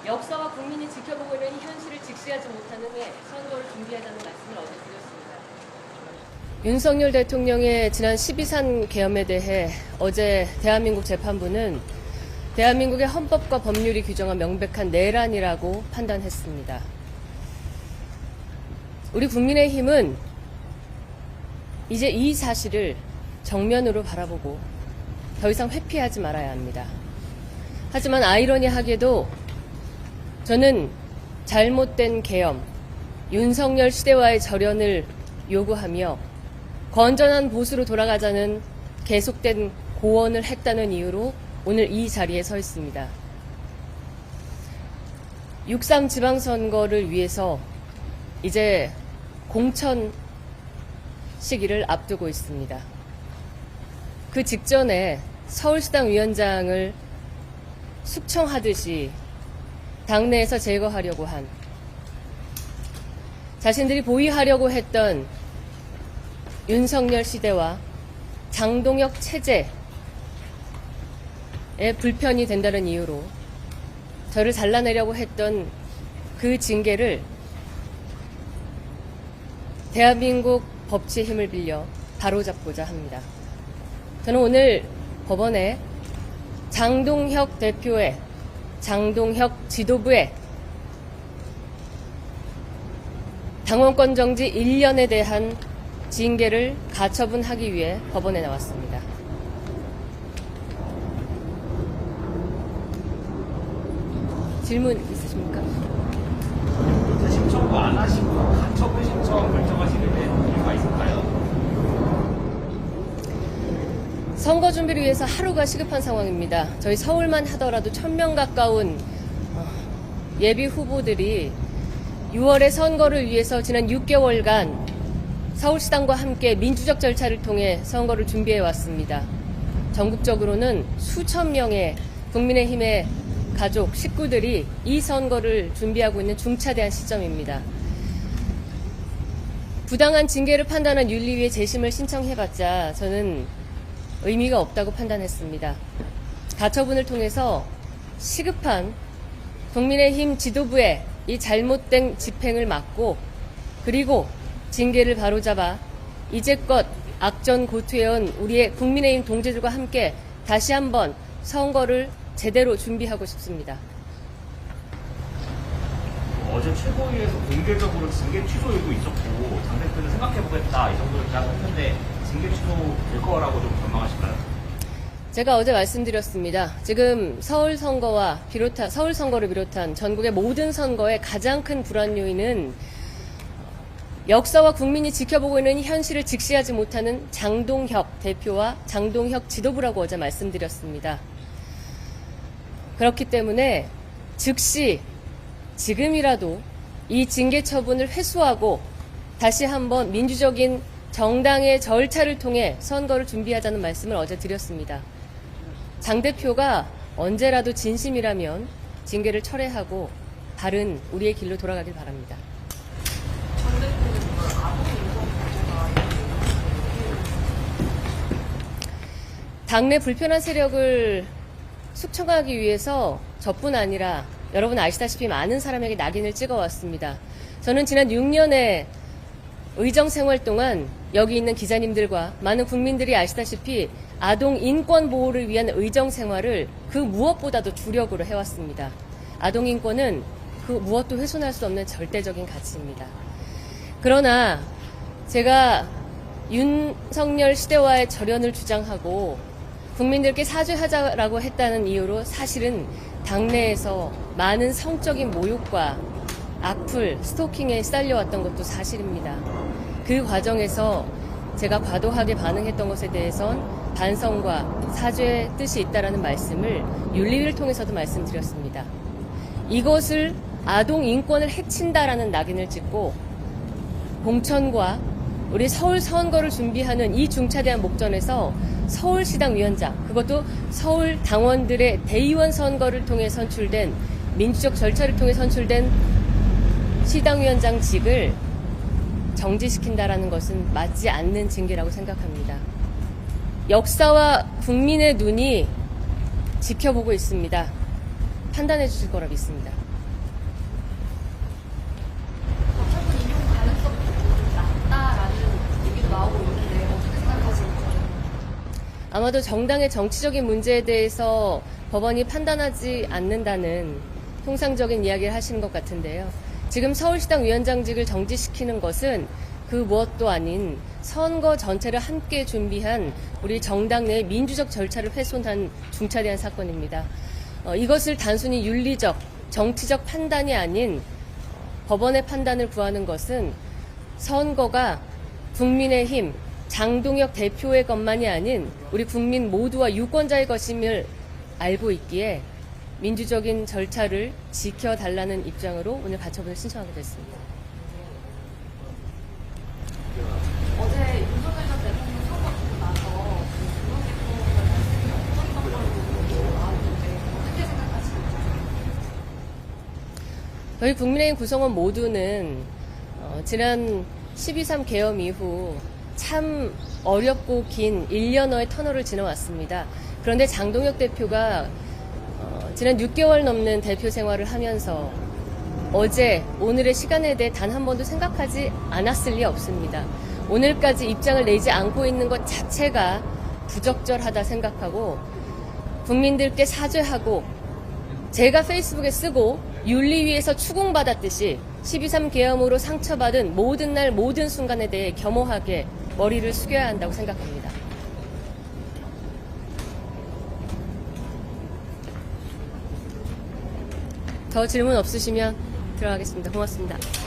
역사와 국민이 지켜보고 있는 이 현실을 직시하지 못하는 왜 선거를 준비하자는 말씀을 어제 드렸습니다. 윤석열 대통령의 지난 12.3 계엄에 대해 어제 대한민국 재판부는 대한민국의 헌법과 법률이 규정한 명백한 내란이라고 판단했습니다. 우리 국민의힘은 이제 이 사실을 정면으로 바라보고 더 이상 회피하지 말아야 합니다. 하지만 아이러니하게도 저는 잘못된 계엄, 윤석열 시대와의 절연을 요구하며 건전한 보수로 돌아가자는 계속된 고언을 했다는 이유로 오늘 이 자리에 서 있습니다. 6.3 지방선거를 위해서 이제 공천 시기를 앞두고 있습니다. 그 직전에 서울시당 위원장을 숙청하듯이 당내에서 제거하려고 한, 자신들이 보위하려고 했던 윤석열 시대와 장동혁 체제에 불편이 된다는 이유로 저를 잘라내려고 했던 그 징계를 대한민국 법치의 힘을 빌려 바로잡고자 합니다. 저는 오늘 법원에 장동혁 대표의, 장동혁 지도부의 당원권 정지 1년에 대한 징계를 가처분하기 위해 법원에 나왔습니다. 질문 있으십니까? 신청도 안 하시고 가처분 신청 결정하시는데 이유가 있을까요? 선거 준비를 위해서 하루가 시급한 상황입니다. 저희 서울만 하더라도 1,000명 가까운 예비 후보들이 6월의 선거를 위해서 지난 6개월간 서울시당과 함께 민주적 절차를 통해 선거를 준비해 왔습니다. 전국적으로는 수천 명의 국민의힘의 가족, 식구들이 이 선거를 준비하고 있는 중차대한 시점입니다. 부당한 징계를 판단한 윤리위에 재심을 신청해봤자 저는 의미가 없다고 판단했습니다. 가처분을 통해서 시급한 국민의힘 지도부의 이 잘못된 집행을 막고, 그리고 징계를 바로잡아 이제껏 악전고투해온 우리의 국민의힘 동지들과 함께 다시 한번 선거를 제대로 준비하고 싶습니다. 어제 최고위에서 공개적으로 징계 취소 요구 있었고 당 대표는 생각해보겠다 이 정도로 이야기했는데 징계 취소 될 거라고 좀 전망하실까요? 제가 어제 말씀드렸습니다. 지금 서울선거를 비롯한 전국의 모든 선거의 가장 큰 불안 요인은 역사와 국민이 지켜보고 있는 현실을 직시하지 못하는 장동혁 대표와 장동혁 지도부라고 어제 말씀드렸습니다. 그렇기 때문에 즉시 지금이라도 이 징계 처분을 회수하고 다시 한번 민주적인 정당의 절차를 통해 선거를 준비하자는 말씀을 어제 드렸습니다. 장 대표가 언제라도 진심이라면 징계를 철회하고 바른 우리의 길로 돌아가길 바랍니다. 당내 불편한 세력을 숙청하기 위해서 저뿐 아니라 여러분 아시다시피 많은 사람에게 낙인을 찍어왔습니다. 저는 지난 6년의 의정 생활 동안 여기 있는 기자님들과 많은 국민들이 아시다시피 아동 인권 보호를 위한 의정 생활을 그 무엇보다도 주력으로 해왔습니다. 아동 인권은 그 무엇도 훼손할 수 없는 절대적인 가치입니다. 그러나 제가 윤석열 시대와의 절연을 주장하고 국민들께 사죄하자라고 했다는 이유로 사실은 당내에서 많은 성적인 모욕과 악플, 스토킹에 시달려왔던 것도 사실입니다. 그 과정에서 제가 과도하게 반응했던 것에 대해선 반성과 사죄의 뜻이 있다라는 말씀을 윤리위를 통해서도 말씀드렸습니다. 이것을 아동 인권을 해친다라는 낙인을 찍고 공천과 우리 서울 선거를 준비하는 이 중차대한 목전에서 서울시당 위원장, 그것도 서울 당원들의 대의원 선거를 통해 선출된, 민주적 절차를 통해 선출된 시당위원장직을 정지시킨다라는 것은 맞지 않는 징계라고 생각합니다. 역사와 국민의 눈이 지켜보고 있습니다. 판단해 주실 거라 믿습니다. 아마도 정당의 정치적인 문제에 대해서 법원이 판단하지 않는다는 통상적인 이야기를 하시는 것 같은데요. 지금 서울시당 위원장직을 정지시키는 것은 그 무엇도 아닌 선거 전체를 함께 준비한 우리 정당 내 민주적 절차를 훼손한 중차대한 사건입니다. 이것을 단순히 윤리적, 정치적 판단이 아닌 법원의 판단을 구하는 것은 선거가 국민의힘, 장동혁 대표의 것만이 아닌 우리 국민 모두와 유권자의 것임을 알고 있기에 민주적인 절차를 지켜달라는 입장으로 오늘 가처분을 신청하게 됐습니다. 어제 윤석열 전 대통령 선거 두고 나서 그런 대통령을 어떤 걸로 나왔는데 어떻게 생각하시나요? 저희 국민의힘 구성원 모두는 지난 12.3 계엄 이후 참 어렵고 긴 1년여의 터널을 지나왔습니다. 그런데 장동혁 대표가 지난 6개월 넘는 대표 생활을 하면서 어제, 오늘의 시간에 대해 단 한 번도 생각하지 않았을 리 없습니다. 오늘까지 입장을 내지 않고 있는 것 자체가 부적절하다 생각하고 국민들께 사죄하고 제가 페이스북에 쓰고 윤리위에서 추궁받았듯이 12.3 계엄으로 상처받은 모든 날 모든 순간에 대해 겸허하게 머리를 숙여야 한다고 생각합니다. 더 질문 없으시면 들어가겠습니다. 고맙습니다.